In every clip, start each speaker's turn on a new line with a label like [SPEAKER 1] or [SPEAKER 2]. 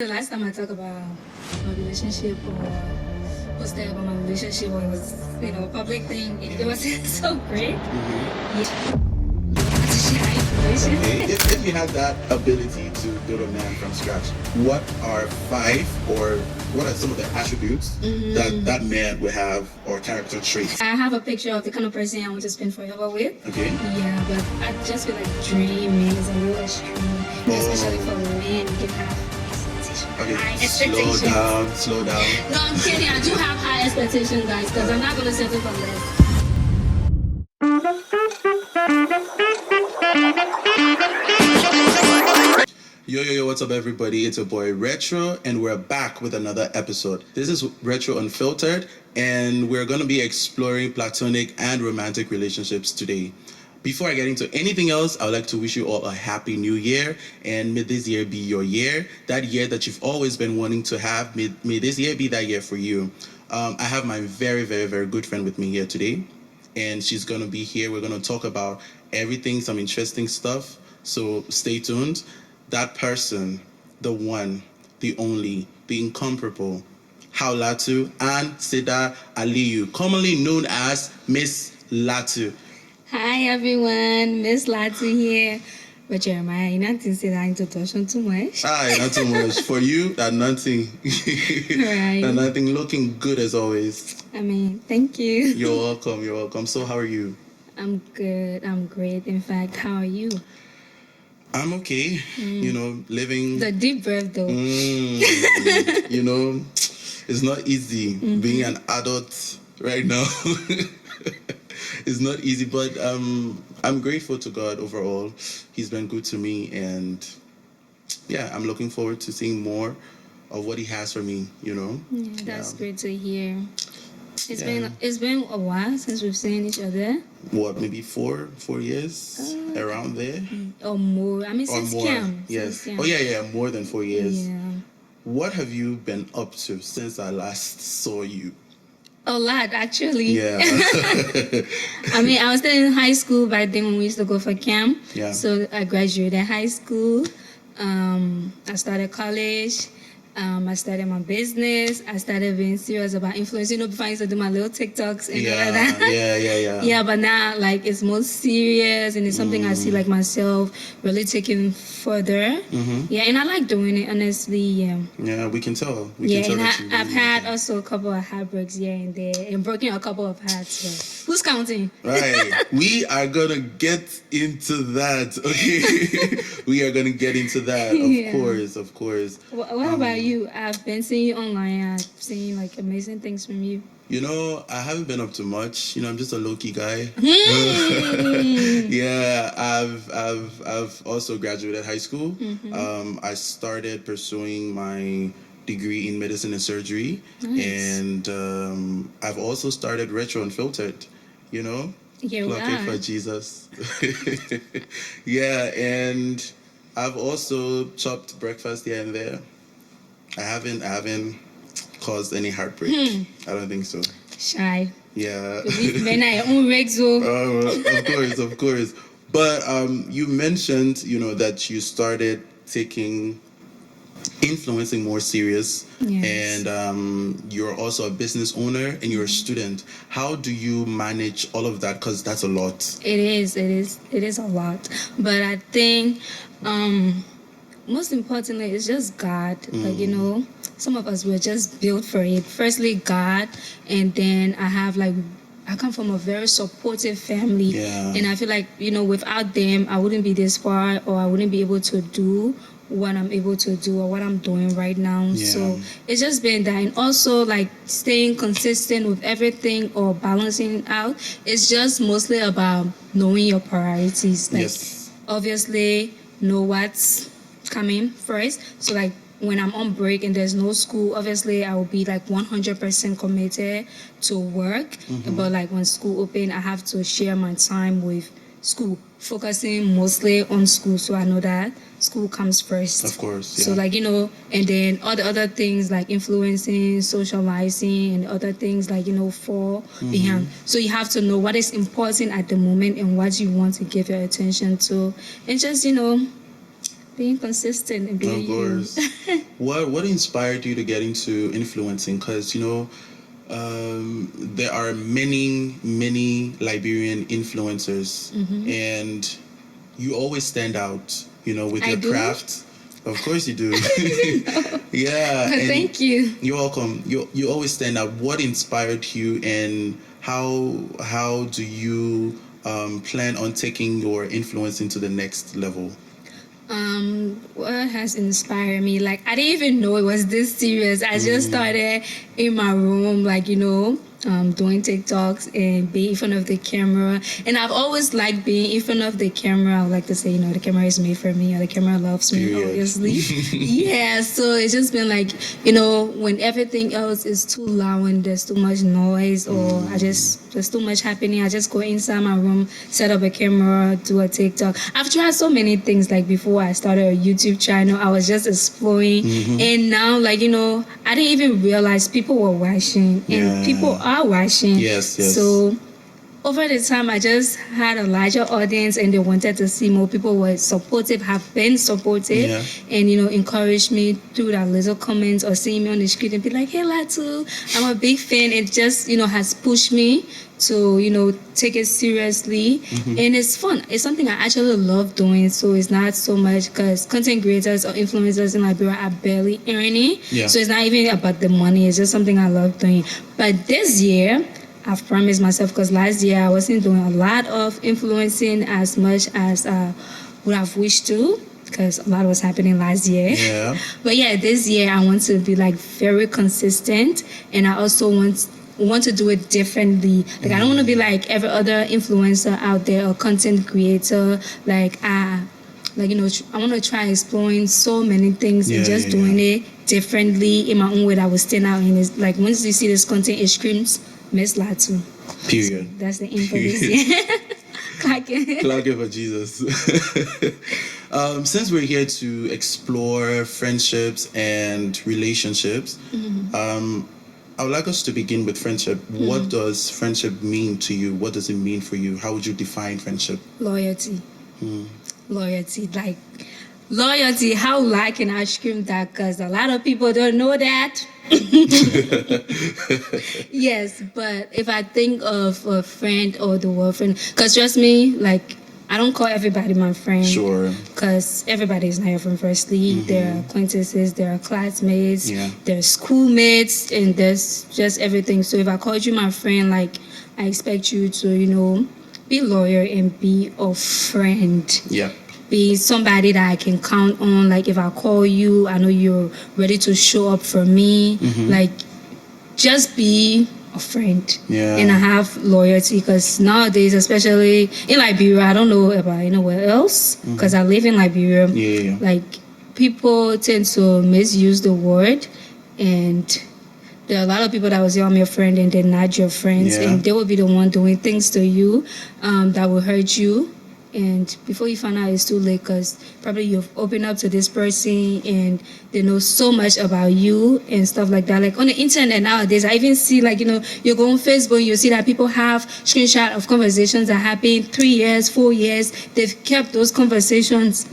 [SPEAKER 1] The last time I talked about my relationship or posted about my relationship or it was, public thing, it wasn't so great. Yeah. To share information.
[SPEAKER 2] Okay, if you had that ability to build a man from scratch, what are what are some of the attributes that man would have or character traits?
[SPEAKER 1] I have a picture of the kind of person I want to spend forever with.
[SPEAKER 2] Okay.
[SPEAKER 1] Yeah, but I just feel like dreaming is a real extreme, especially for men. You can have
[SPEAKER 2] Okay,
[SPEAKER 1] high expectations.
[SPEAKER 2] Slow down.
[SPEAKER 1] No, I'm kidding. I do have high expectations, guys, because I'm not going to settle for less.
[SPEAKER 2] Yo, what's up, everybody? It's your boy Retro, and we're back with another episode. This is Retro Unfiltered, and we're going to be exploring platonic and romantic relationships today. Before I get into anything else, I would like to wish you all a happy new year, and may this year be your year. That year that you've always been wanting to have, may this year be that year for you. I have my very, very, very good friend with me here today, and she's going to be here. We're going to talk about everything, some interesting stuff, so stay tuned. That person, the one, the only, the incomparable, Latu and Seda Aliyu, commonly known as Miss Latu.
[SPEAKER 1] Hi everyone, Miss Latu here. But Jeremiah, you not to say that introduction too much.
[SPEAKER 2] Not too much. For you, that nothing.
[SPEAKER 1] Right.
[SPEAKER 2] That nothing, looking good as always.
[SPEAKER 1] I mean, thank you.
[SPEAKER 2] You're welcome. So how are you?
[SPEAKER 1] I'm good, I'm great. In fact, how are you?
[SPEAKER 2] I'm okay. Living.
[SPEAKER 1] The deep breath though.
[SPEAKER 2] It's not easy being an adult right now. It's not easy, but I'm grateful to God overall. He's been good to me, and yeah, I'm looking forward to seeing more of what he has for me.
[SPEAKER 1] Yeah, that's great to hear. It's been a while since we've seen each other.
[SPEAKER 2] What, maybe 4 years around there,
[SPEAKER 1] or more? I mean, since camp.
[SPEAKER 2] Yes.
[SPEAKER 1] Since camp.
[SPEAKER 2] Oh yeah, more than 4 years.
[SPEAKER 1] Yeah.
[SPEAKER 2] What have you been up to since I last saw you?
[SPEAKER 1] A lot, actually.
[SPEAKER 2] Yeah.
[SPEAKER 1] I mean, I was still in high school back then when we used to go for camp.
[SPEAKER 2] Yeah.
[SPEAKER 1] So I graduated high school. I started college. I started my business. I started being serious about influence. Before I used to do my little TikToks and all of that.
[SPEAKER 2] Yeah.
[SPEAKER 1] Yeah, but now, it's more serious, and it's something I see, myself really taking further. Yeah, and I like doing it, honestly, yeah.
[SPEAKER 2] Yeah, we can tell.
[SPEAKER 1] I've had also a couple of heartbreaks here and there, and broken a couple of hearts, so who's counting?
[SPEAKER 2] Right. We are going to get into that, okay? We are going to get into that, of course.
[SPEAKER 1] What about you? I've been seeing you online. I've seen amazing things from you.
[SPEAKER 2] I haven't been up to much. I'm just a low-key guy. Yeah, I've also graduated high school. I started pursuing my degree in medicine and surgery.
[SPEAKER 1] Nice.
[SPEAKER 2] And I've also started Retro Unfiltered, Plucking for Jesus. Yeah, and I've also chopped breakfast here and there. I haven't caused any heartbreak. I don't think so.
[SPEAKER 1] Shy.
[SPEAKER 2] Yeah.
[SPEAKER 1] Men are your own regs,
[SPEAKER 2] Of course. But you mentioned, that you started influencing more serious.
[SPEAKER 1] Yes.
[SPEAKER 2] And you're also a business owner and you're a student. How do you manage all of that? Because that's a lot.
[SPEAKER 1] It is a lot. But I think most importantly, it's just God. Some of us were just built for it. Firstly, God, and then I come from a very supportive family.
[SPEAKER 2] Yeah.
[SPEAKER 1] And I feel like, without them, I wouldn't be this far, or I wouldn't be able to do what I'm able to do or what I'm doing right now.
[SPEAKER 2] Yeah.
[SPEAKER 1] So it's just been that. And also, staying consistent with everything or balancing out, it's just mostly about knowing your priorities.
[SPEAKER 2] Yes.
[SPEAKER 1] Obviously, know what's coming first. So when I'm on break and there's no school, obviously I will be 100% committed to work. But when school open, I have to share my time with school, focusing mostly on school. So I know that school comes first.
[SPEAKER 2] Of course. Yeah.
[SPEAKER 1] So and then all the other things like influencing, socializing, and other things fall behind. So you have to know what is important at the moment and what you want to give your attention to, and just being consistent and being
[SPEAKER 2] Of course. What inspired you to get into influencing? Because there are many Liberian influencers, and you always stand out. With
[SPEAKER 1] I
[SPEAKER 2] your
[SPEAKER 1] do?
[SPEAKER 2] craft. Of course you do. Yeah. And
[SPEAKER 1] Thank you.
[SPEAKER 2] You're welcome. You always stand out. What inspired you, and how do you plan on taking your influence into the next level?
[SPEAKER 1] What has inspired me? Like, I didn't even know it was this serious. I just started in my room, like, doing TikToks and being in front of the camera. And I've always liked being in front of the camera. I would like to say, the camera is made for me, or the camera loves me,
[SPEAKER 2] Period.
[SPEAKER 1] obviously. Yeah, so it's just been like, when everything else is too loud and there's too much noise, or there's too much happening, I just go inside my room, set up a camera, do a TikTok. I've tried so many things. Like, before I started a YouTube channel, I was just exploring. And now, like, I didn't even realize people were watching, and people are watching.
[SPEAKER 2] Yes.
[SPEAKER 1] So over the time, I just had a larger audience, and they wanted to see more. People were supportive, have been supportive, and encouraged me through that little comments or seeing me on the street and be like, "Hey, Latu, I'm a big fan." It just has pushed me to take it seriously, and it's fun. It's something I actually love doing. So it's not so much, because content creators or influencers in Liberia are barely earning. So it's not even about the money. It's just something I love doing. But this year, I've promised myself, because last year I wasn't doing a lot of influencing as much as would have wished to, because a lot was happening last year.
[SPEAKER 2] Yeah.
[SPEAKER 1] But yeah, this year I want to be like very consistent, and I also want to do it differently. Like, I don't want to be like every other influencer out there or content creator. I want to try exploring so many things and just doing it differently in my own way that will stand out. And it's like, once you see this content, it screams Miss Latu.
[SPEAKER 2] Period.
[SPEAKER 1] So that's the aim for this year. Clack
[SPEAKER 2] it for Jesus. Since we're here to explore friendships and relationships, I would like us to begin with friendship. What does friendship mean to you? What does it mean for you? How would you define friendship?
[SPEAKER 1] Loyalty. Loyalty. Like, loyalty. How can I scream that? Because a lot of people don't know that. Yes, but if I think of a friend or the word friend, because trust me, like, I don't call everybody my friend.
[SPEAKER 2] Sure.
[SPEAKER 1] Because everybody is not your friend, firstly. There are acquaintances, there are classmates, there are schoolmates, and there's just everything. So if I called you my friend, like, I expect you to, be loyal and be a friend.
[SPEAKER 2] Yeah.
[SPEAKER 1] Be somebody that I can count on. Like, if I call you, I know you're ready to show up for me. Like, just be a friend. And I have loyalty, because nowadays, especially in Liberia, I don't know about anywhere else, because I live in Liberia. Like, people tend to misuse the word, and there are a lot of people that will say, "I'm your friend," and they're not your friends, and they will be the one doing things to you that will hurt you. And before you find out, it's too late, because probably you've opened up to this person and they know so much about you and stuff like that. Like, on the internet nowadays, I even see, like, you go on Facebook, you see that people have screenshot of conversations that happened 3 years, 4 years. They've kept those conversations.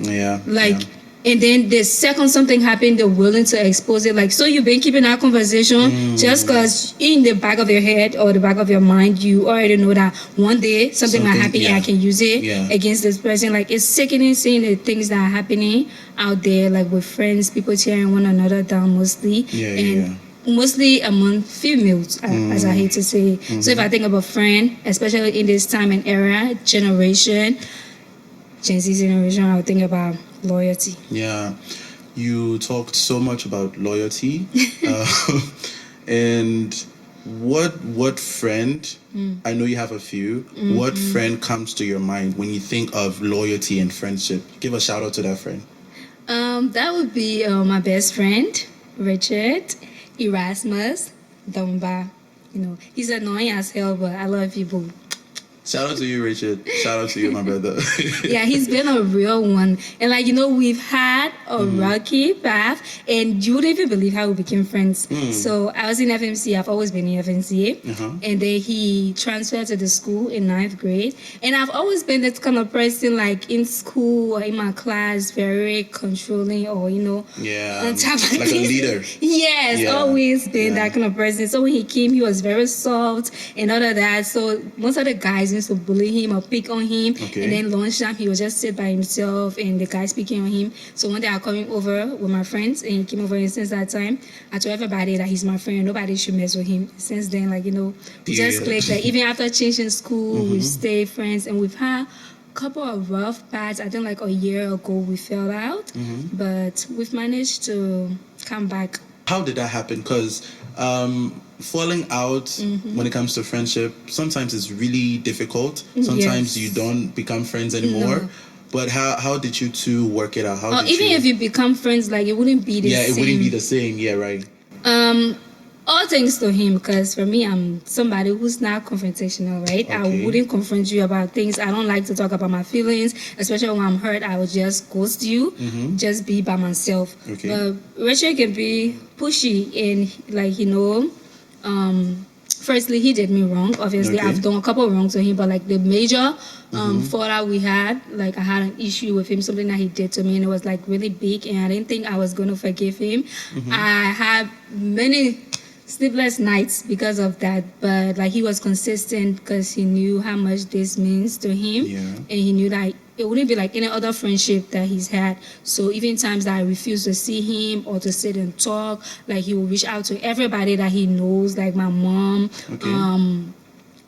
[SPEAKER 1] And then the second something happened, they're willing to expose it. Like, so you've been keeping that conversation just because in the back of your head or the back of your mind, you already know that one day something might happen and I can use it against this person. Like, it's sickening seeing the things that are happening out there, like with friends, people tearing one another down mostly. Mostly among females, as I hate to say. So if I think of a friend, especially in this time and era, generation, Gen Z generation, I would think about loyalty.
[SPEAKER 2] Yeah, you talked so much about loyalty, and what friend? I know you have a few. What friend comes to your mind when you think of loyalty and friendship? Give a shout out to that friend.
[SPEAKER 1] That would be my best friend, Richard, Erasmus, Dumba. He's annoying as hell, but I love you both.
[SPEAKER 2] Shout out to you, Richard. Shout out to you, my brother.
[SPEAKER 1] Yeah, he's been a real one. And, like, we've had a rocky path, and you wouldn't even believe how we became friends. So I was in FMC. I've always been in FMC, and then he transferred to the school in 9th grade. And I've always been this kind of person, like in school or in my class, very controlling, or on top of
[SPEAKER 2] like a leader.
[SPEAKER 1] Yes,
[SPEAKER 2] Yeah.
[SPEAKER 1] always been that kind of person. So when he came, he was very soft and all of that. So most of the guys used to bully him or pick on him.
[SPEAKER 2] Okay.
[SPEAKER 1] And then lunchtime, he would just sit by himself and the guys picking on him. So one day I came over with my friends, and he came over, and since that time, I told everybody that he's my friend. Nobody should mess with him. Since then, we just clicked. Like, even after changing school, we stayed friends, and we've had couple of rough paths. I think like a year ago we fell out, but we've managed to come back.
[SPEAKER 2] How did that happen? Because falling out when it comes to friendship, sometimes it's really difficult. Sometimes you don't become friends anymore.
[SPEAKER 1] No.
[SPEAKER 2] But how did you two work it out? How did
[SPEAKER 1] even
[SPEAKER 2] you...
[SPEAKER 1] if you become friends, like, it wouldn't be the same.
[SPEAKER 2] Yeah, it wouldn't be the same. Yeah, right.
[SPEAKER 1] All thanks to him, because for me, I'm somebody who's not confrontational, right?
[SPEAKER 2] Okay.
[SPEAKER 1] I wouldn't confront you about things. I don't like to talk about my feelings, especially when I'm hurt. I would just ghost you, just be by myself.
[SPEAKER 2] Okay.
[SPEAKER 1] But Richard can be pushy, and firstly, he did me wrong. Obviously,
[SPEAKER 2] Okay.
[SPEAKER 1] I've done a couple of wrongs to him, but like the major fallout we had, like I had an issue with him, something that he did to me, and it was like really big, and I didn't think I was gonna forgive him. I had many sleepless nights because of that, but like he was consistent because he knew how much this means to him, and he knew that it wouldn't be like any other friendship that he's had. So even times that I refuse to see him or to sit and talk, like he will reach out to everybody that he knows, like my mom,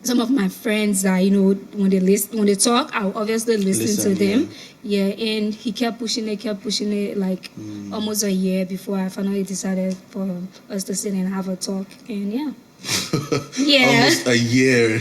[SPEAKER 1] some of my friends that when they talk, I'll obviously listen to them. Yeah, and he kept pushing it like almost a year before I finally decided for us to sit and have a talk. And yeah.
[SPEAKER 2] Almost a year.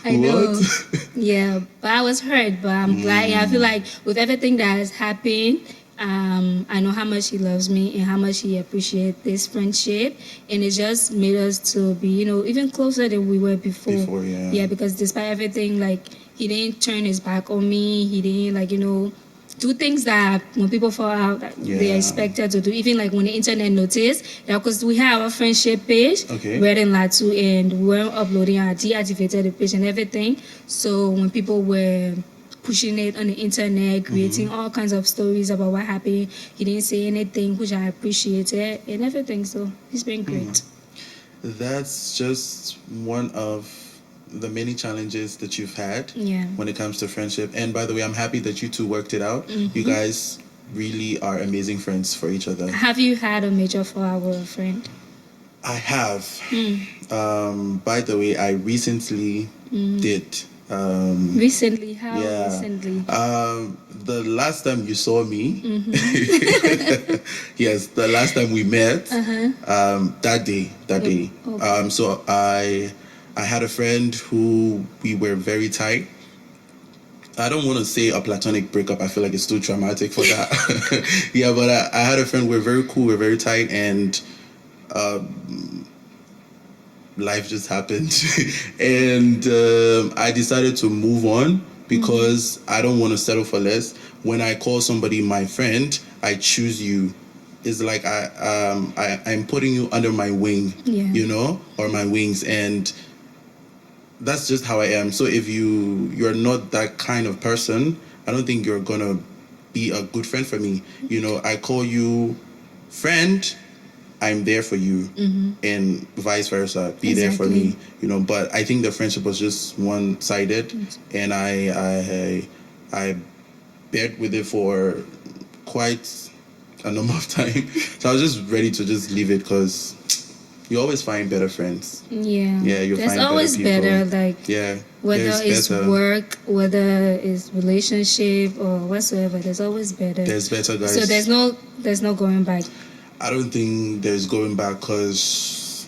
[SPEAKER 1] I know.
[SPEAKER 2] What?
[SPEAKER 1] Yeah, but I was hurt, but I'm glad. Yeah, I feel like with everything that has happened, I know how much he loves me and how much he appreciates this friendship, and it just made us to be, even closer than we were before. Yeah, because despite everything, like, he didn't turn his back on me. He didn't, do things that when people fall out, they are expected to do. Even like when the internet noticed, because we have a friendship page, Red and Latu, and we weren't uploading, I deactivated the page and everything. So when people were pushing it on the internet, creating all kinds of stories about what happened, he didn't say anything, which I appreciated and everything. So he's been great.
[SPEAKER 2] That's just one of the many challenges that you've had when it comes to friendship. And by the way, I'm happy that you two worked it out. You guys really are amazing friends for each other.
[SPEAKER 1] Have you had a major fallout with a friend?
[SPEAKER 2] I have. By the way, I recently did.
[SPEAKER 1] Recently? How
[SPEAKER 2] Yeah.
[SPEAKER 1] recently?
[SPEAKER 2] The last time you saw me, yes, the last time we met, that day.
[SPEAKER 1] Okay.
[SPEAKER 2] So I had a friend who we were very tight. I don't want to say a platonic breakup. I feel like it's too traumatic for that. Yeah, but I had a friend. We're very cool. We're very tight, and life just happened, and I decided to move on because I don't want to settle for less. When I call somebody my friend, I choose you. It's like I'm putting you under my wing, or my wings, and that's just how I am. So if you're not that kind of person, I don't think you're gonna be a good friend for me. I call you friend, I'm there for you, and vice versa. Be there for me, But I think the friendship was just one-sided, and I bared with it for quite a number of time. So I was just ready to just leave it because you always find better friends.
[SPEAKER 1] Yeah.
[SPEAKER 2] You
[SPEAKER 1] There's
[SPEAKER 2] find
[SPEAKER 1] always
[SPEAKER 2] better people.
[SPEAKER 1] like whether it's work, whether it's relationship or whatsoever, there's always better.
[SPEAKER 2] There's better, guys.
[SPEAKER 1] So there's no going back.
[SPEAKER 2] I don't think there's going back because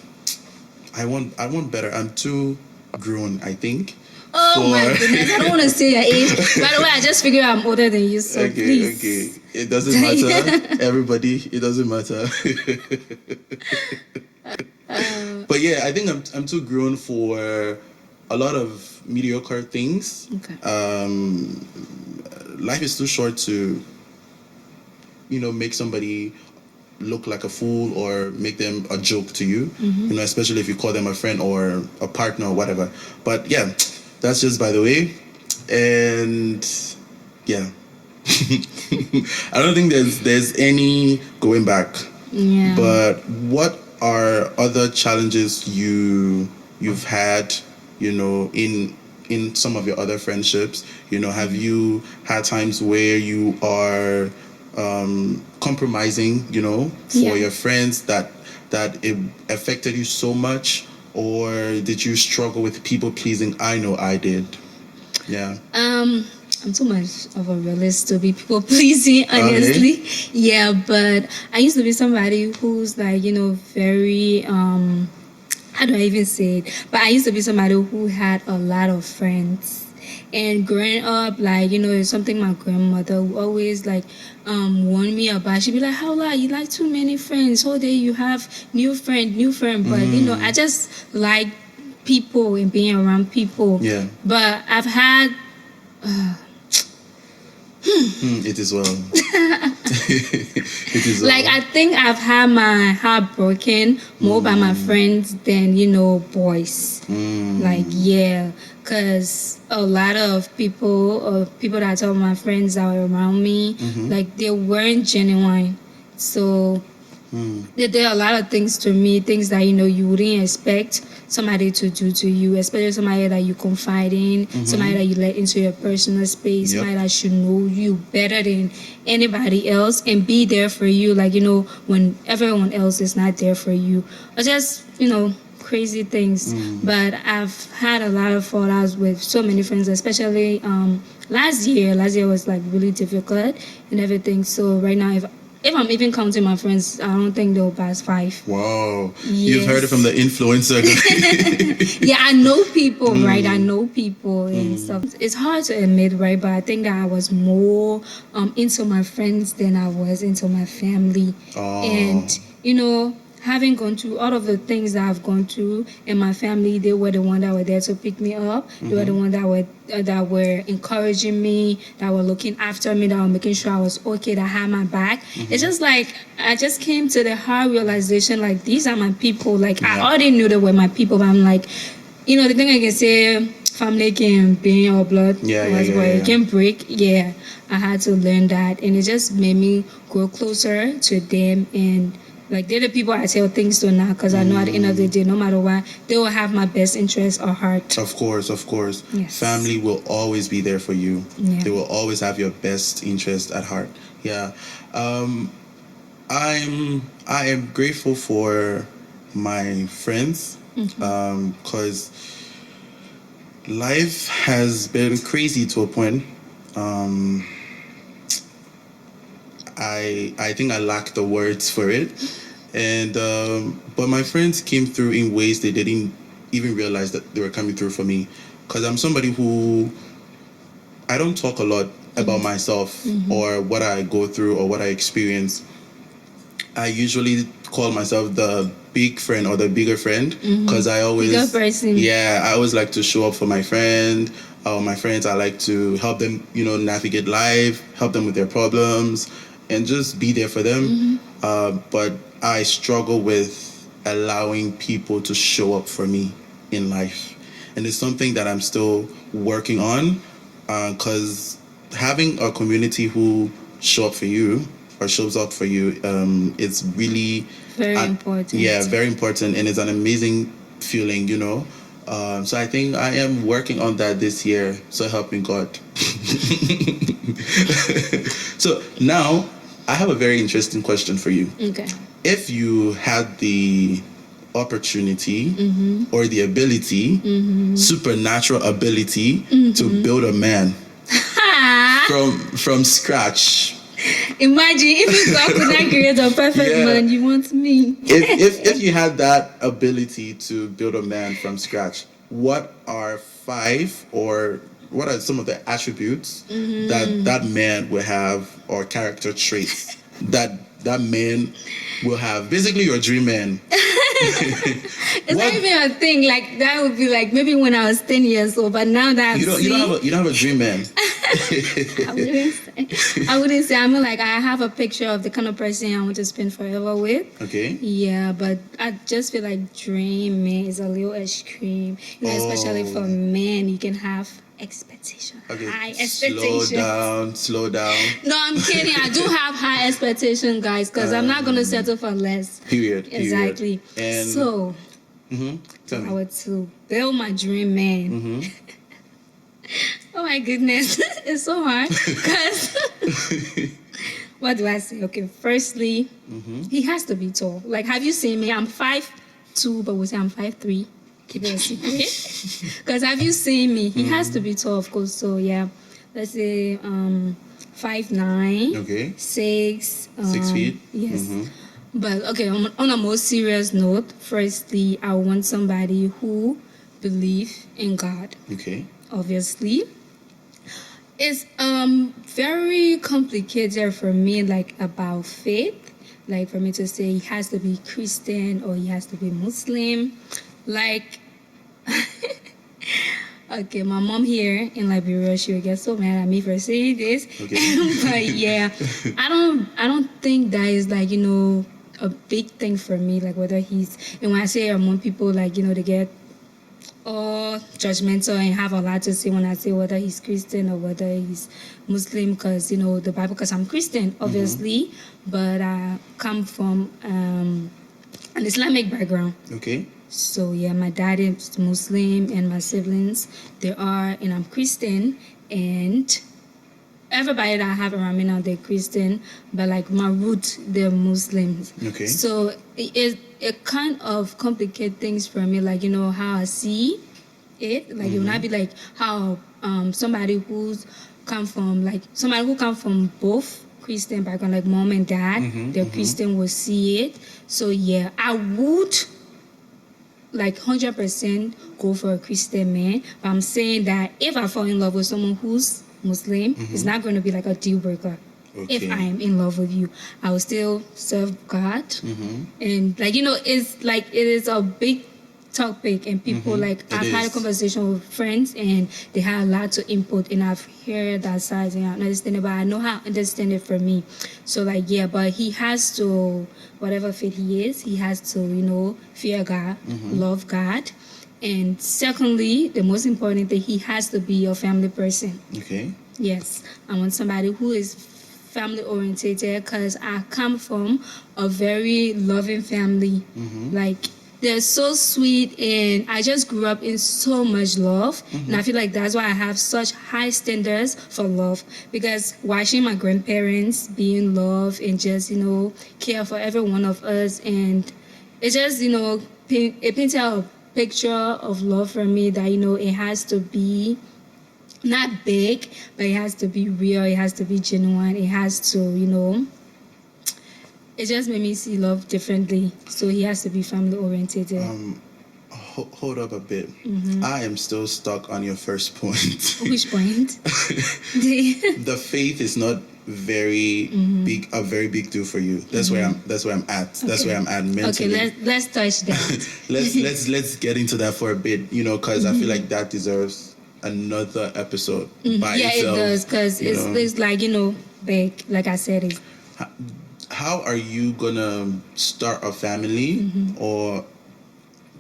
[SPEAKER 2] I want better. I'm too grown, I think.
[SPEAKER 1] Oh my goodness, I don't want to say your age. By the way, I just figured I'm older than you, so please.
[SPEAKER 2] Okay. It doesn't matter. Everybody, it doesn't matter. But yeah, I think I'm too grown for a lot of mediocre things.
[SPEAKER 1] Okay.
[SPEAKER 2] Life is too short to make somebody look like a fool or make them a joke to you, especially if you call them a friend or a partner or whatever. But yeah, that's just by the way. And yeah, I don't think there's any going back.
[SPEAKER 1] Yeah.
[SPEAKER 2] But what are other challenges you've had, in some of your other friendships? Have you had times where you are compromising, for your friends that it affected you so much, or did you struggle with people pleasing? I know I did. Yeah.
[SPEAKER 1] I'm too much of a realist to be people pleasing, honestly.
[SPEAKER 2] Okay.
[SPEAKER 1] Yeah, but I used to be somebody who's like, very how do I even say it? But I used to be somebody who had a lot of friends. And growing up, like, it's something my grandmother would always like warn me about. She'd be like, how la, you like too many friends. Whole day you have new friend. But I just like people and being around people.
[SPEAKER 2] Yeah.
[SPEAKER 1] But I've had
[SPEAKER 2] It is well. It is well.
[SPEAKER 1] like, I think I've had my heart broken more by my friends than boys. Like, yeah, because a lot of people that I told my friends that were around me, like, they weren't genuine. So they did a lot of things to me, things that you wouldn't expect somebody to do to you, especially somebody that you confide in, somebody that you let into your personal space,
[SPEAKER 2] Yep.
[SPEAKER 1] somebody that should know you better than anybody else and be there for you, like, when everyone else is not there for you, or just crazy things. But I've had a lot of fallouts with so many friends, especially last year was like really difficult and everything. So right now, if I'm even counting my friends, I don't think they'll pass 5.
[SPEAKER 2] Wow.
[SPEAKER 1] Yes.
[SPEAKER 2] You've heard it from the influencer.
[SPEAKER 1] Yeah, I know people, right? I know people and stuff. It's hard to admit, right? But I think that I was more into my friends than I was into my family.
[SPEAKER 2] Oh.
[SPEAKER 1] And, having gone through all of the things that I've gone through in my family, they were the one that were there to pick me up. They were the one that were encouraging me, that were looking after me, that were making sure I was okay, that had my back. It's just like I just came to the hard realization, like, these are my people. Like, I already knew they were my people, but I'm like, the thing I can say, family can be or blood, it can break. Yeah, I had to learn that, and it just made me grow closer to them. And like, they're the people I tell things to now, because I know at the end of the day, no matter what, they will have my best interest at heart.
[SPEAKER 2] Of course.
[SPEAKER 1] Yes.
[SPEAKER 2] Family will always be there for you.
[SPEAKER 1] Yeah.
[SPEAKER 2] They will always have your best interest at heart. Yeah. I am grateful for my friends, because life has been crazy to a point. I think I lack the words for it, and but my friends came through in ways they didn't even realize that they were coming through for me, because I'm somebody who, I don't talk a lot about myself or what I go through or what I experience. I usually call myself the big friend or the bigger friend, because I always,
[SPEAKER 1] bigger person.
[SPEAKER 2] Yeah, I always like to show up for my friend. My friends, I like to help them, navigate life, help them with their problems, and just be there for them. But I struggle with allowing people to show up for me in life, and it's something that I'm still working on, because having a community who show up for you or shows up for you, it's really
[SPEAKER 1] very important.
[SPEAKER 2] Yeah, very important, and it's an amazing feeling, So I think I am working on that this year. So help me God. So now I have a very interesting question for you.
[SPEAKER 1] Okay.
[SPEAKER 2] If you had the opportunity or the ability, supernatural ability to build a man from scratch.
[SPEAKER 1] Imagine if God could not create a perfect man, you want me.
[SPEAKER 2] If you had that ability to build a man from scratch, what are some of the attributes that man will have, or character traits that man will have? Basically, your dream man.
[SPEAKER 1] It's not even a thing. Like, that would be like maybe when I was 10 years old, but now that
[SPEAKER 2] you don't have a dream man.
[SPEAKER 1] I wouldn't say. I mean, like, I have a picture of the kind of person I want to spend forever with.
[SPEAKER 2] Okay.
[SPEAKER 1] Yeah, but I just feel like dreaming is a little extreme. You know, especially for men, you can have expectation, high expectation.
[SPEAKER 2] Slow down.
[SPEAKER 1] No, I'm kidding. I do have high expectation, guys, because I'm not gonna settle for less.
[SPEAKER 2] Period.
[SPEAKER 1] Exactly.
[SPEAKER 2] And
[SPEAKER 1] So,
[SPEAKER 2] tell
[SPEAKER 1] if I
[SPEAKER 2] me.
[SPEAKER 1] were to build my dream man. Oh my goodness, it's so hard. Because what do I say? Okay, firstly, he has to be tall. Like, have you seen me? I'm 5'2", but we say I'm 5'3". Keep it a secret. Because have you seen me? He has to be tall, of course. So yeah, let's say 5'9".
[SPEAKER 2] Okay.
[SPEAKER 1] 6.
[SPEAKER 2] 6 feet.
[SPEAKER 1] Yes. But okay, on a more serious note, firstly, I want somebody who believes in God.
[SPEAKER 2] Okay.
[SPEAKER 1] Obviously, it's very complicated for me, like, about faith, like, for me to say he has to be Christian or he has to be Muslim, like. Okay, my mom here in Liberia, she will get so mad at me for saying this.
[SPEAKER 2] Okay.
[SPEAKER 1] But yeah, I don't think that is, like, you know, a big thing for me, like, whether he's, and when I say among people, like, you know, they get all judgmental and have a lot to say when I say whether he's Christian or whether he's Muslim, because, you know, the Bible, because I'm Christian, obviously, but I come from an Islamic background.
[SPEAKER 2] Okay.
[SPEAKER 1] So yeah, my dad is Muslim and my siblings, they are, and I'm Christian, and everybody that I have around me now, they're Christian, but like my roots, they're Muslims.
[SPEAKER 2] Okay.
[SPEAKER 1] So it kind of complicate things for me, like, you know, how I see it. Like, it will not be like how somebody who come from both Christian background, like mom and dad, they're Christian, will see it. So yeah, I would like 100% go for a Christian man. But I'm saying that if I fall in love with someone who's Muslim, it's not going to be like a deal breaker.
[SPEAKER 2] Okay.
[SPEAKER 1] If I am in love with you, I will still serve God. And like, you know, it's like, it is a big topic, and people like, I've had a conversation with friends and they had a lot to input, and I've heard that side and I understand it, but I know how to understand it for me. So like, yeah, but he has to, whatever faith he is, he has to, you know, fear God, love God. And secondly, the most important thing, he has to be a family person.
[SPEAKER 2] Okay.
[SPEAKER 1] Yes, I want somebody who is family orientated, because I come from a very loving family. Like, they're so sweet, and I just grew up in so much love. And I feel like that's why I have such high standards for love, because watching my grandparents be in love and just, you know, care for every one of us, and it just, you know, it paints out a picture of love for me that, you know, it has to be not big, but it has to be real, it has to be genuine, it has to, you know, it just made me see love differently. So he has to be family oriented.
[SPEAKER 2] Hold up a bit. I am still stuck on your first point.
[SPEAKER 1] Which point?
[SPEAKER 2] The faith is not very big, a very big deal for you. That's where I'm at.
[SPEAKER 1] Okay.
[SPEAKER 2] That's where I'm at mentally.
[SPEAKER 1] Okay, let's touch that.
[SPEAKER 2] let's get into that for a bit, you know, because I feel like that deserves another episode by
[SPEAKER 1] yeah,
[SPEAKER 2] itself.
[SPEAKER 1] it does, because it's like, you know, big, like I said, it's
[SPEAKER 2] how are you gonna start a family, or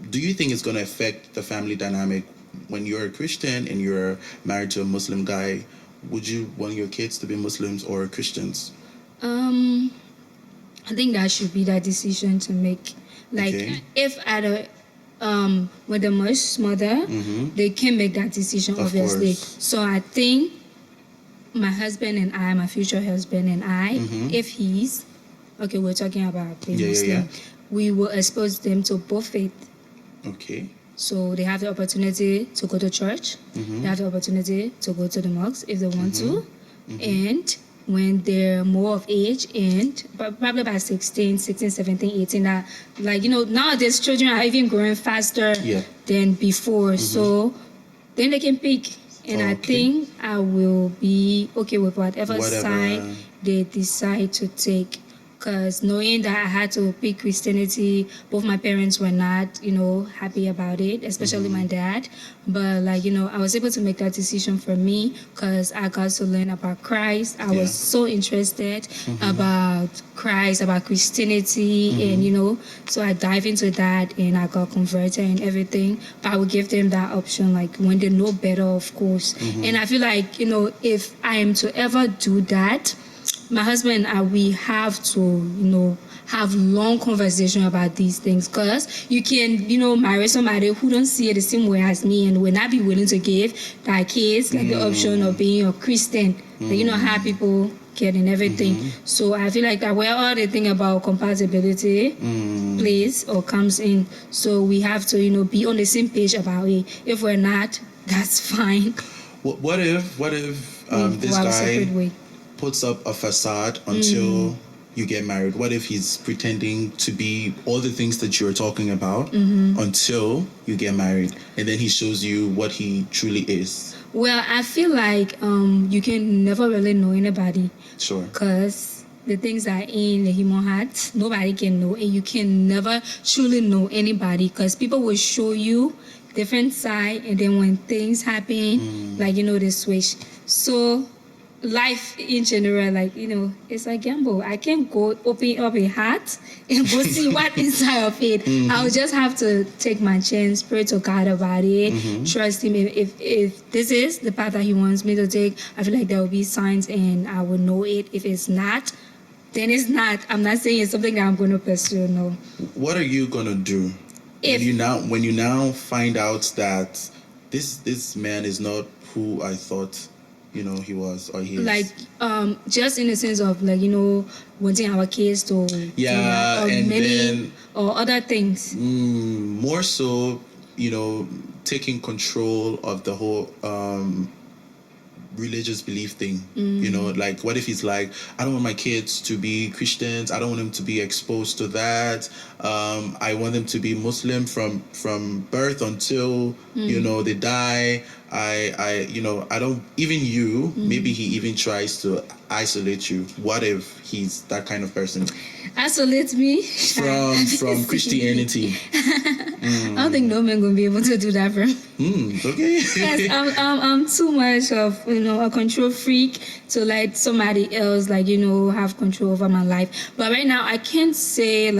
[SPEAKER 2] do you think it's gonna affect the family dynamic when you're a Christian and you're married to a Muslim guy? Would you want your kids to be Muslims or Christians?
[SPEAKER 1] I think that should be that decision to make. Like, if at a with the Muslim mother, they can make that decision, obviously. So I think my husband and I, my future husband and I, if he's okay, we're talking about being Muslim, we will expose them to both faith.
[SPEAKER 2] Okay.
[SPEAKER 1] So they have the opportunity to go to church. They have the opportunity to go to the mosque if they want to. And when they're more of age, and probably by 16, 17, 18, that, like, you know, nowadays children are even growing faster than before. So then they can pick. And I think I will be okay with whatever side they decide to take. because knowing that I had to pick Christianity, both my parents were not, happy about it, especially my dad. But like, I was able to make that decision for me because I got to learn about Christ. I was so interested about Christ, about Christianity, and so I dive into that and I got converted and everything. But I would give them that option, like when they know better, of course. And I feel like, if I am to ever do that, my husband and I, we have to, have long conversation about these things, because you can, marry somebody who don't see it the same way as me and will not be willing to give their kids like the option of being a Christian. Like, how people get and everything. So I feel like that where all the thing about compatibility plays or comes in. So we have to, be on the same page about it. If we're not, that's fine.
[SPEAKER 2] What if this guy puts up a facade until you get married? What if he's pretending to be all the things that you're talking about until you get married, and then he shows you what he truly is?
[SPEAKER 1] Well, I feel like you can never really know anybody.
[SPEAKER 2] Sure.
[SPEAKER 1] Because the things that are in the human heart, nobody can know, and you can never truly know anybody, because people will show you different side, and then when things happen, like they switch. So life in general, like it's a gamble. I can't go open up a heart and go see what inside of it. I'll just have to take my chance, pray to God about it, trust him. If this is the path that he wants me to take, I feel like there will be signs and I will know it. If it's not, then it's not. I'm not saying it's something that I'm going to pursue. No.
[SPEAKER 2] What are you gonna do when you now find out that this man is not who I thought he was, or he is?
[SPEAKER 1] Like, just in the sense of like, wanting our kids to do that, or
[SPEAKER 2] and then
[SPEAKER 1] or other things.
[SPEAKER 2] More so, taking control of the whole religious belief thing. Like, what if he's like, I don't want my kids to be Christians, I don't want them to be exposed to that, I want them to be Muslim from birth until they die. I don't, even you, maybe he even tries to isolate you. What if he's that kind of person?
[SPEAKER 1] Isolate me
[SPEAKER 2] from Christianity?
[SPEAKER 1] I don't think no man gonna be able to do that for me.
[SPEAKER 2] Okay.
[SPEAKER 1] Yes, I'm too much of a control freak to let somebody else have control over my life. But right now I can't say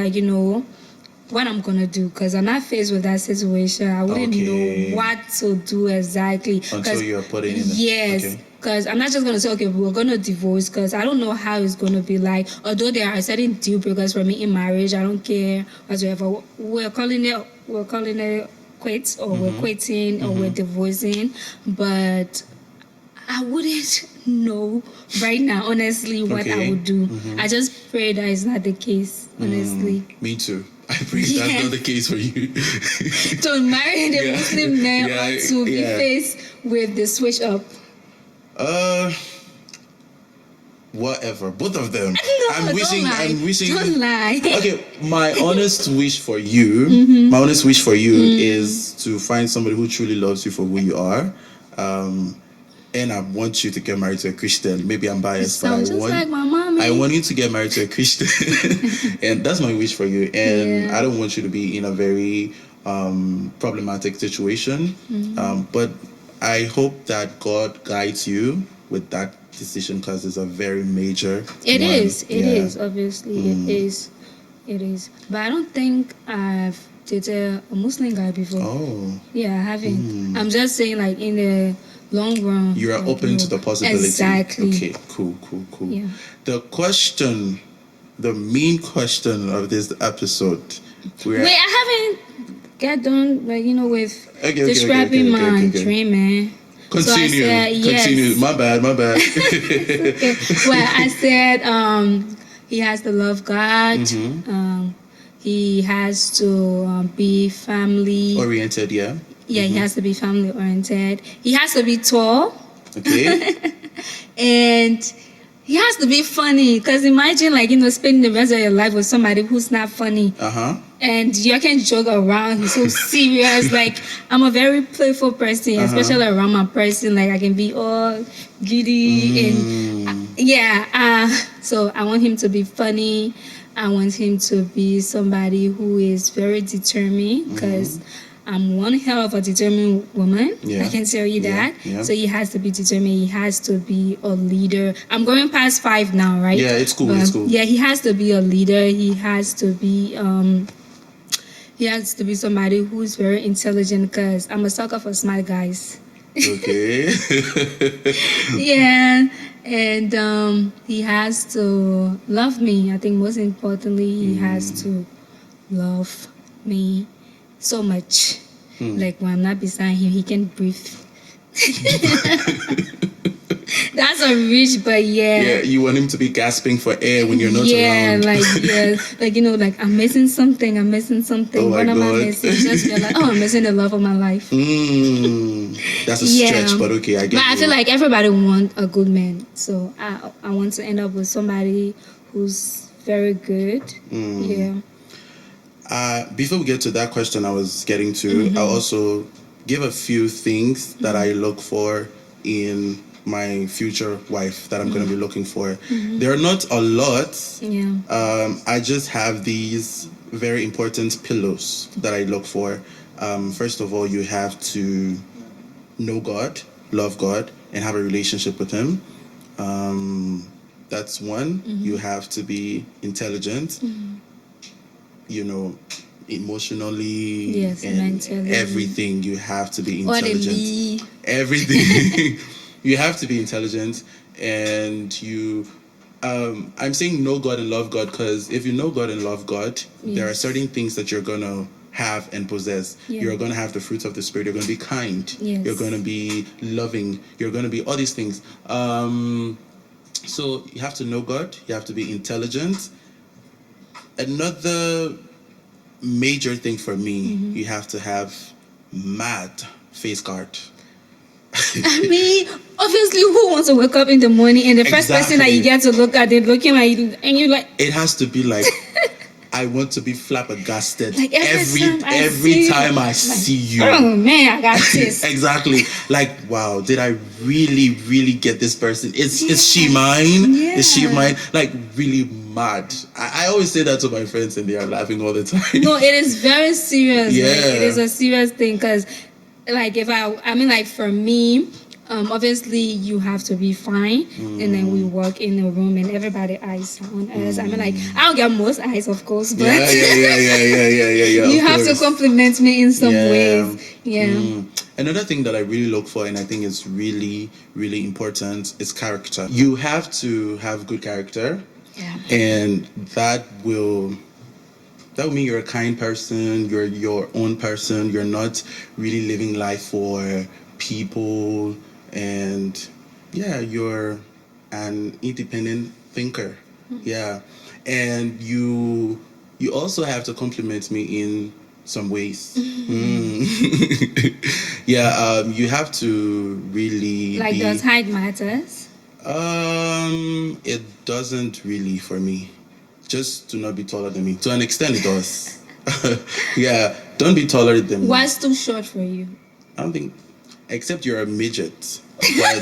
[SPEAKER 1] what I'm gonna do, because I'm not faced with that situation. I wouldn't know what to do exactly
[SPEAKER 2] until you're putting in.
[SPEAKER 1] Yes. Because I'm not just going to say, okay, we're going to divorce, because I don't know how it's going to be like. Although there are certain deal breakers for me in marriage, I don't care whatsoever. We're calling it quits, or we're quitting, or we're divorcing. But I wouldn't know right now, honestly, what I would do. I just pray that it's not the case, honestly.
[SPEAKER 2] Me too. I pray that's not the case for you.
[SPEAKER 1] To marry the Muslim man, or to be faced with the switch up.
[SPEAKER 2] Whatever, both of them.
[SPEAKER 1] No,
[SPEAKER 2] I'm wishing.
[SPEAKER 1] Don't lie.
[SPEAKER 2] Okay, my honest wish for you, is to find somebody who truly loves you for who you are. And I want you to get married to a Christian. Maybe I'm biased, but
[SPEAKER 1] like my mommy.
[SPEAKER 2] I want you to get married to a Christian, and that's my wish for you. And I don't want you to be in a very problematic situation. But I hope that God guides you with that decision, because it's a very major.
[SPEAKER 1] It is obviously it is. But I don't think I've dated a Muslim guy before.
[SPEAKER 2] Oh.
[SPEAKER 1] Yeah, I haven't. I'm just saying, like, in the long run.
[SPEAKER 2] You are open to the possibility.
[SPEAKER 1] Exactly.
[SPEAKER 2] Okay, cool.
[SPEAKER 1] Yeah.
[SPEAKER 2] The main question of this episode.
[SPEAKER 1] Wait, I haven't get done, with describing my dream, man.
[SPEAKER 2] Continue.
[SPEAKER 1] So I said,
[SPEAKER 2] Continue.
[SPEAKER 1] Yes.
[SPEAKER 2] My bad.
[SPEAKER 1] Okay. Well, I said he has to love God. He has to be family
[SPEAKER 2] oriented. Yeah.
[SPEAKER 1] Yeah, he has to be family oriented. He has to be tall.
[SPEAKER 2] Okay.
[SPEAKER 1] And He has to be funny. Because imagine, like, spending the rest of your life with somebody who's not funny. And you can joke around. He's so serious. Like, I'm a very playful person, especially around my person. Like, I can be all giddy. And so I want him to be funny. I want him to be somebody who is very determined, because I'm one hell of a determined woman. I can tell you that. So he has to be determined. He has to be a leader. I'm going past 5 now, right?
[SPEAKER 2] Yeah, it's cool. It's cool.
[SPEAKER 1] Yeah, he has to be a leader. He has to be somebody who's very intelligent, because I'm a sucker for smart guys.
[SPEAKER 2] Okay.
[SPEAKER 1] Yeah, and he has to love me. I think most importantly, he has to love me so much. Like, when I'm not beside him, he can breathe. That's a reach, but
[SPEAKER 2] Yeah, you want him to be gasping for air when you're not around.
[SPEAKER 1] Like I'm missing something.
[SPEAKER 2] Oh my
[SPEAKER 1] What am I
[SPEAKER 2] God.
[SPEAKER 1] missing? Just feel like, I'm missing the love of my life.
[SPEAKER 2] That's a stretch, but okay, I get it.
[SPEAKER 1] But I feel like everybody wants a good man, so I want to end up with somebody who's very good. Yeah.
[SPEAKER 2] Before we get to that question I was getting to, I'll also give a few things that I look for in my future wife that I'm going to be looking for. There are not a lot. I just have these very important pillars that I look for. First of all, you have to know God, love God, and have a relationship with Him. That's one. You have to be intelligent. Emotionally, and
[SPEAKER 1] mentally,
[SPEAKER 2] everything. You have to be intelligent. Everything. You have to be intelligent, and I'm saying know God and love God, because if you know God and love God, there are certain things that you're gonna have and possess. You're gonna have the fruits of the Spirit. You're gonna be kind. You're gonna be loving. You're gonna be all these things. So you have to know God. You have to be intelligent. Another major thing for me, you have to have mad face guard.
[SPEAKER 1] I mean, obviously, who wants to wake up in the morning and the first person that you get to look at, they're looking at you, and you're like,
[SPEAKER 2] it has to be like, I want to be flabbergasted
[SPEAKER 1] like
[SPEAKER 2] every time I see you.
[SPEAKER 1] Oh man, I got this.
[SPEAKER 2] Exactly. Like, wow, did I really get this person? Is she mine? Is she mine? Like, really mad. I always say that to my friends, and they are laughing all the time.
[SPEAKER 1] No, it is very serious.
[SPEAKER 2] Yeah.
[SPEAKER 1] Like, it is a serious thing, because, like, for me, obviously you have to be fine, and then we walk in a room and everybody eyes on us. I don't get most eyes, of course, but
[SPEAKER 2] yeah.
[SPEAKER 1] you have to compliment me in some ways.
[SPEAKER 2] Another thing that I really look for, and I think is really important, is character. You have to have good character, and that will mean you're a kind person, you're your own person, you're not really living life for people, and you're an independent thinker. And you also have to compliment me in some ways. You have to really
[SPEAKER 1] like, does height matters?
[SPEAKER 2] It doesn't really for me. Just do not be taller than me. To an extent, it does. Don't be taller than me.
[SPEAKER 1] What's too short for you?
[SPEAKER 2] I don't think, except you're a midget. But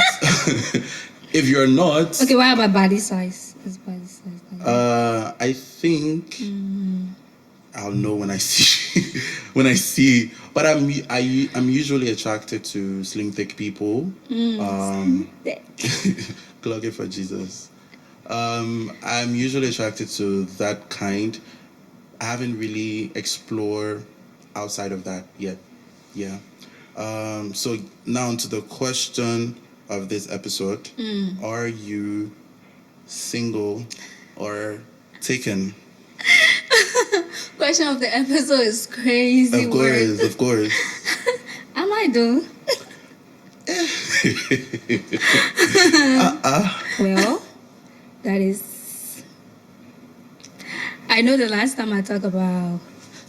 [SPEAKER 2] if you're not...
[SPEAKER 1] Okay, what about body size?
[SPEAKER 2] I think I'll know when I see. But I'm usually attracted to slim, thick people. Glory for Jesus. I'm usually attracted to that kind. I haven't really explored outside of that yet. So now to the question of this episode. Are you single or taken?
[SPEAKER 1] Question of the episode is crazy.
[SPEAKER 2] Of course.
[SPEAKER 1] Am I though? Well, that is... I know the last time I talked about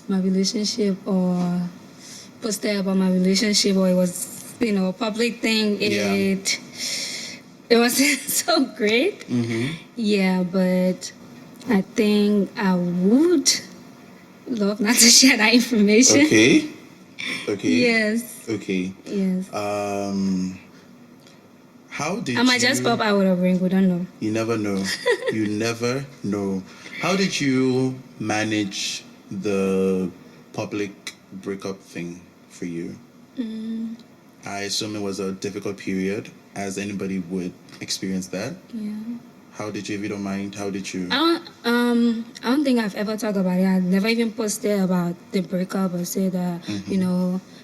[SPEAKER 1] my relationship or posted about my relationship, or it was, a public thing, it wasn't so great. Yeah, but I think I would love not to share that information.
[SPEAKER 2] Okay. Okay.
[SPEAKER 1] Yes.
[SPEAKER 2] Okay.
[SPEAKER 1] Yes.
[SPEAKER 2] How did
[SPEAKER 1] I might just pop out with a ring. We don't know.
[SPEAKER 2] You never know. You never know. How did you manage the public breakup thing for you? I assume it was a difficult period, as anybody would experience that.
[SPEAKER 1] Yeah.
[SPEAKER 2] How did you, if you don't mind, how did you?
[SPEAKER 1] I don't think I've ever talked about it. I never even posted about the breakup or say that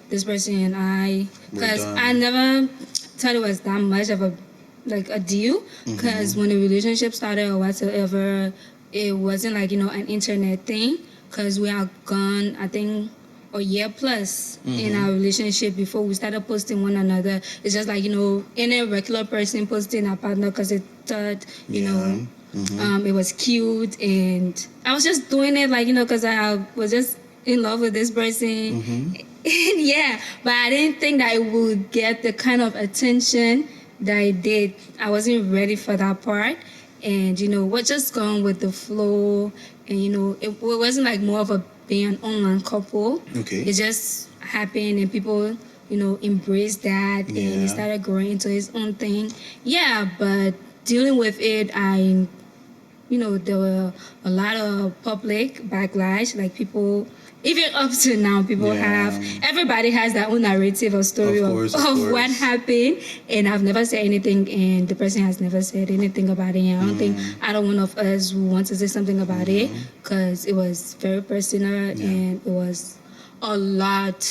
[SPEAKER 1] this person and I, because I never thought it was that much of a deal. Because when the relationship started or whatsoever, it wasn't like an internet thing. Because we are gone, I think, a year plus in our relationship before we started posting one another. It's just like any regular person posting a partner because it thought it was cute, and I was just doing it like because I was just in love with this person. Yeah, but I didn't think that it would get the kind of attention that it did. I wasn't ready for that part, and we're just going with the flow, and it wasn't like more of a being an online couple.
[SPEAKER 2] Okay.
[SPEAKER 1] It just happened, and people embraced that, and it started growing into its own thing. Yeah, but dealing with it, there were a lot of public backlash, like people, even up to now, people everybody has their own narrative or story of what happened, and I've never said anything, and the person has never said anything about it, and I don't think either one of us want to say something about it, because it was very personal, and it was a lot.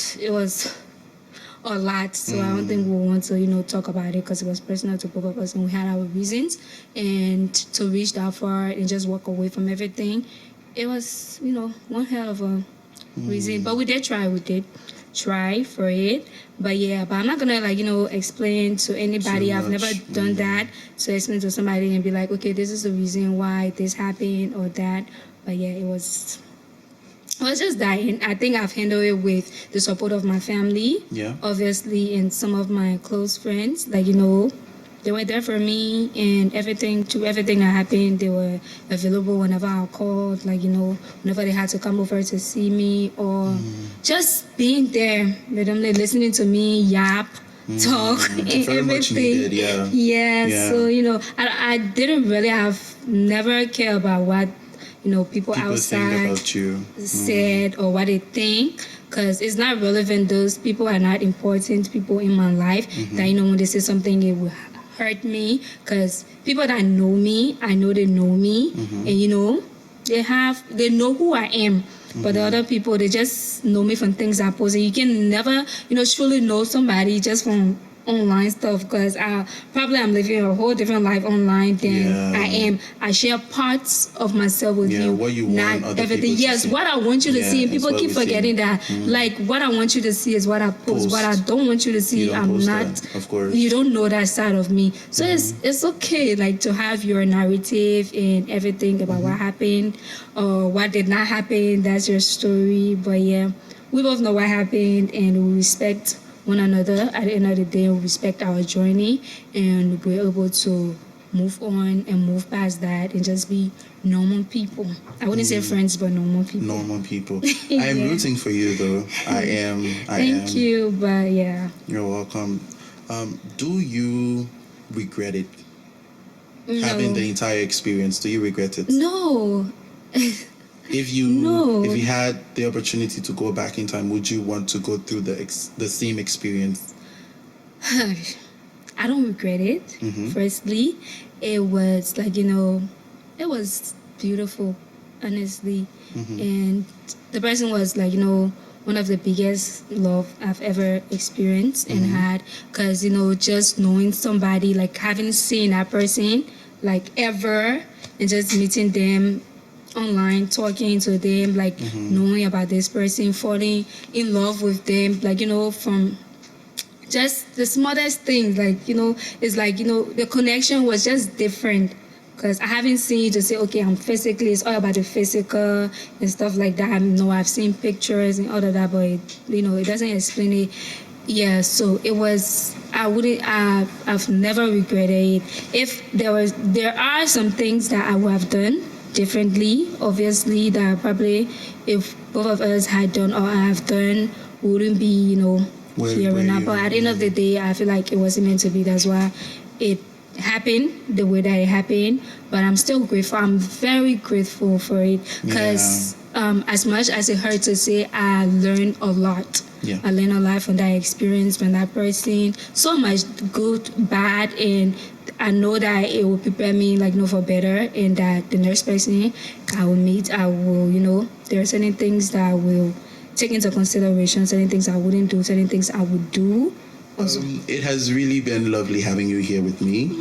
[SPEAKER 1] So I don't think we want to talk about it, because it was personal to both of us, and we had our reasons, and to reach that far and just walk away from everything, it was one hell of a reason. But we did try for it, but I'm not gonna explain to anybody. I've never done that, so explain to somebody and be like, okay, this is the reason why this happened or that. But it was just that, and I think I've handled it with the support of my family, obviously, and some of my close friends. They were there for me, and everything that happened, they were available whenever I called. Whenever they had to come over to see me, or just being there with them, listening to me yap, talk, and
[SPEAKER 2] very
[SPEAKER 1] everything.
[SPEAKER 2] much needed,
[SPEAKER 1] yeah. So I didn't really never care about what people outside
[SPEAKER 2] about you
[SPEAKER 1] said or what they think, because it's not relevant. Those people are not important people in my life that when they say something, it will hurt me, because people that know me, I know they know me, and they know who I am. But the other people, they just know me from things I post, and you can never truly know somebody just from online stuff, because probably I'm living a whole different life online than I am. I share parts of myself with you,
[SPEAKER 2] what you
[SPEAKER 1] not
[SPEAKER 2] want
[SPEAKER 1] everything. Yes, what I want you to see, and people keep forgetting that. Like, what I want you to see is what I post. What I don't want you to see, I'm not.
[SPEAKER 2] That, of course.
[SPEAKER 1] You don't know that side of me, so it's okay, to have your narrative and everything about what happened or what did not happen. That's your story. But we both know what happened, and we respect one another. At the end of the day, we respect our journey, and we're able to move on and move past that and just be normal people. I wouldn't say friends, but normal people.
[SPEAKER 2] Normal people. I'm rooting for you, though. I am.
[SPEAKER 1] Thank you, but
[SPEAKER 2] You're welcome. Do you regret it?
[SPEAKER 1] No.
[SPEAKER 2] Having the entire experience, do you regret it?
[SPEAKER 1] No.
[SPEAKER 2] If you had the opportunity to go back in time, would you want to go through the same experience?
[SPEAKER 1] I don't regret it. Firstly, it was it was beautiful, honestly, and the person was one of the biggest love I've ever experienced and had, because just knowing somebody, having seen that person ever, and just meeting them online, talking to them, knowing about this person, falling in love with them, from just the smallest things, it's the connection was just different, because I haven't seen you to say, okay, I'm physically, it's all about the physical and stuff like that. I've seen pictures and all of that, but it doesn't explain it. Yeah, so it was. I wouldn't. I've never regretted it. If there are some things that I would have done differently. Obviously, that probably if both of us had done or I have done, we wouldn't be, here
[SPEAKER 2] Where
[SPEAKER 1] right now.
[SPEAKER 2] you-
[SPEAKER 1] But at the end of the day, I feel like it wasn't meant to be. That's why it happened the way that it happened. But I'm still grateful. I'm very grateful for it because as much as it hurts to say, I learned a lot.
[SPEAKER 2] Yeah.
[SPEAKER 1] I learned a lot from that experience, from that person. So much good, bad, and I know that it will prepare me, for better. And that the next person I will meet, I will, there are certain things that I will take into consideration, certain things I wouldn't do, certain things I would do. Also.
[SPEAKER 2] It has really been lovely having you here with me.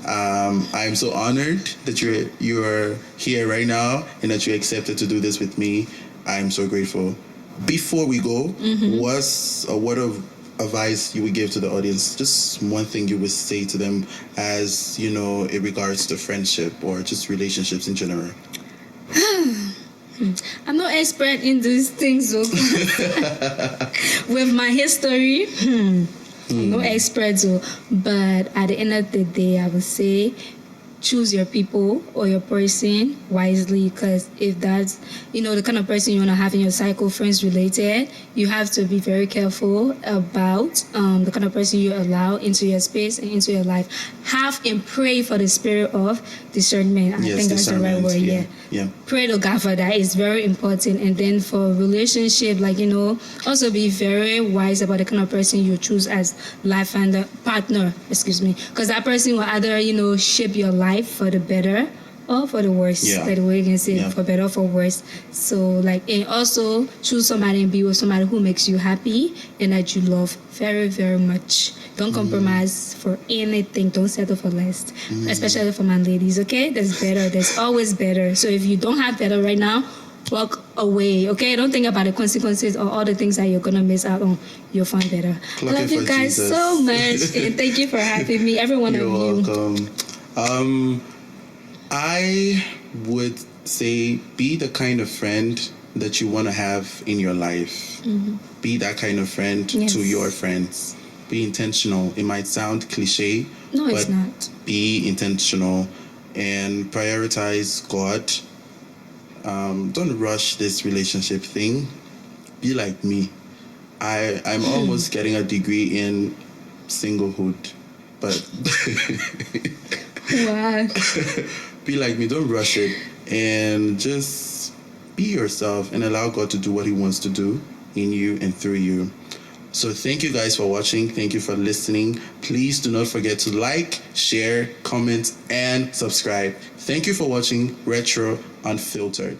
[SPEAKER 2] I'm so honored that you're here right now and that you accepted to do this with me. I'm so grateful. Before we go, what's a word of advice you would give to the audience? Just one thing you would say to them as, in regards to friendship or just relationships in general.
[SPEAKER 1] I'm not expert in these things, so with my history, I'm no expert, so, but at the end of the day, I would say choose your people or your person wisely, because if that's the kind of person you want to have in your cycle, friends related, you have to be very careful about the kind of person you allow into your space and into your life. Have and pray for the spirit of discernment. I think that's the right word.
[SPEAKER 2] Yeah.
[SPEAKER 1] Pray to God for that. It's very important. And then for relationship, also be very wise about the kind of person you choose as life and partner, because that person will either shape your life for the better or for the worse. Like the way you can say for better or for worse. So and also choose somebody and be with somebody who makes you happy and that you love very, very much. Don't compromise for anything. Don't settle for less, especially for my ladies. Okay, there's better. There's always better. So if you don't have better right now, walk away. Okay, don't think about the consequences or all the things that you're gonna miss out on. You'll find better. I love you guys so much, and thank you for having me. Every one of you.
[SPEAKER 2] You're welcome. I would say be the kind of friend that you want to have in your life. Be that kind of friend to your friends. Be intentional. It might sound cliche,
[SPEAKER 1] no,
[SPEAKER 2] but
[SPEAKER 1] it's not.
[SPEAKER 2] Be intentional and prioritize God. Don't rush this relationship thing. Be like me. I'm almost getting a degree in singlehood, but
[SPEAKER 1] Wow.
[SPEAKER 2] be like me. Don't rush it and just be yourself and allow God to do what He wants to do in you and through you. So thank you guys for watching. Thank you for listening. Please do not forget to like, share, comment, and subscribe. Thank you for watching Retro Unfiltered.